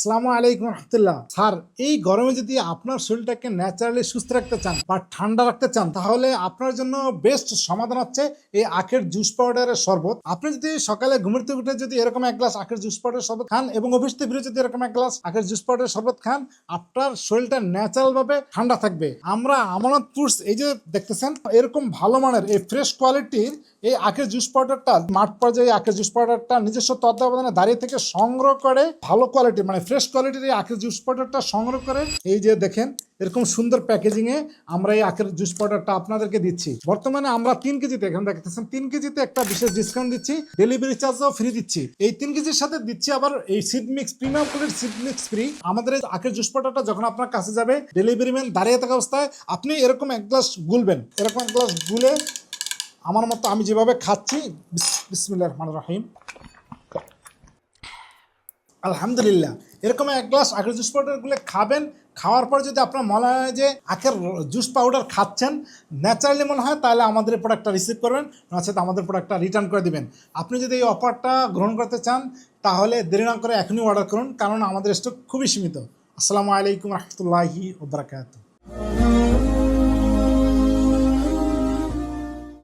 আসসালামু আলাইকুম রহমতুল্লাহ। স্যার, এই গরমে যদি আপনার শরীরটাকে ন্যাচারালি সুস্থ রাখতে চান বা ঠান্ডা রাখতে চান, তাহলে আপনার জন্য বেস্ট সমাধান হচ্ছে এই আখের জুস পাউডারের শরবত। আপনি যদি সকালে ঘুম থেকে উঠে যদি এরকম এক গ্লাস আখের জুস পাউডারের শরবত খান এবং অফিস থেকে বেরিয়ে যদি এরকম এক গ্লাস আখের জুস পাউডারের শরবত খান, আপনার শরীরটা ন্যাচারাল ভাবে ঠান্ডা থাকবে। আমরা আমানত ফুডস, এই যে দেখতেছেন এরকম ভালো মানের এই ফ্রেশ কোয়ালিটির এই আখের জুস পাউডারটা মাঠ পর্যায়ে আখের জুস পাউডারটা নিজস্ব তত্ত্বাবধানে দাঁড়িয়ে থেকে সংগ্রহ করে ভালো কোয়ালিটির মানে ফ্রেশ কোয়ালিটির এই আখের জুস পাউডারটা সংগ্রহ করে এই যে দেখেন এরকম সুন্দর প্যাকেজিং এ আমরা এই আখের জুস পাউডারটা আপনাদেরকে দিচ্ছি। বর্তমানে আমরা 3 কেজিতে, এখানে দেখতেছেন 3 কেজিতে একটা বিশেষ ডিসকাউন্ট দিচ্ছি, ডেলিভারি চার্জও ফ্রি দিচ্ছি। এই 3 কেজির সাথে দিচ্ছি আবার এই সিড মিক্স, প্রিমিয়াম কোয়ালিটির সিড মিক্স ফ্রি। আমাদের এই আখের জুস পাউডারটা যখন আপনার কাছে যাবে, ডেলিভারি ম্যান দাঁড়িয়ে থাকা অবস্থায় আপনি এরকম এক গ্লাস গুলবেন, এরকম এক গ্লাস গুলে আমার মতো আমি যেভাবে খাচ্ছি, বিসমিল্লাহির রহমানির রহিম, আলহামদুলিল্লাহ, এরকম এক গ্লাস আখের জুস পাউডার গুলো খাবেন। খাওয়ার পর যদি আপনার মনে হয় যে আখের জুস পাউডার খাচ্ছেন ন্যাচারালি মনে হয়, তাহলে আমাদের প্রোডাক্টটা রিসিভ করবেন, নচেত আমাদের প্রোডাক্টটা রিটার্ন করে দিবেন। আপনি যদি এই অফারটা গ্রহণ করতে চান তাহলে দেরি না করে এখনই অর্ডার করুন, কারণ আমাদের স্টক খুবই সীমিত। আসসালামু আলাইকুম রহমতুল্লাহি ওয়া বারাকাতুহু।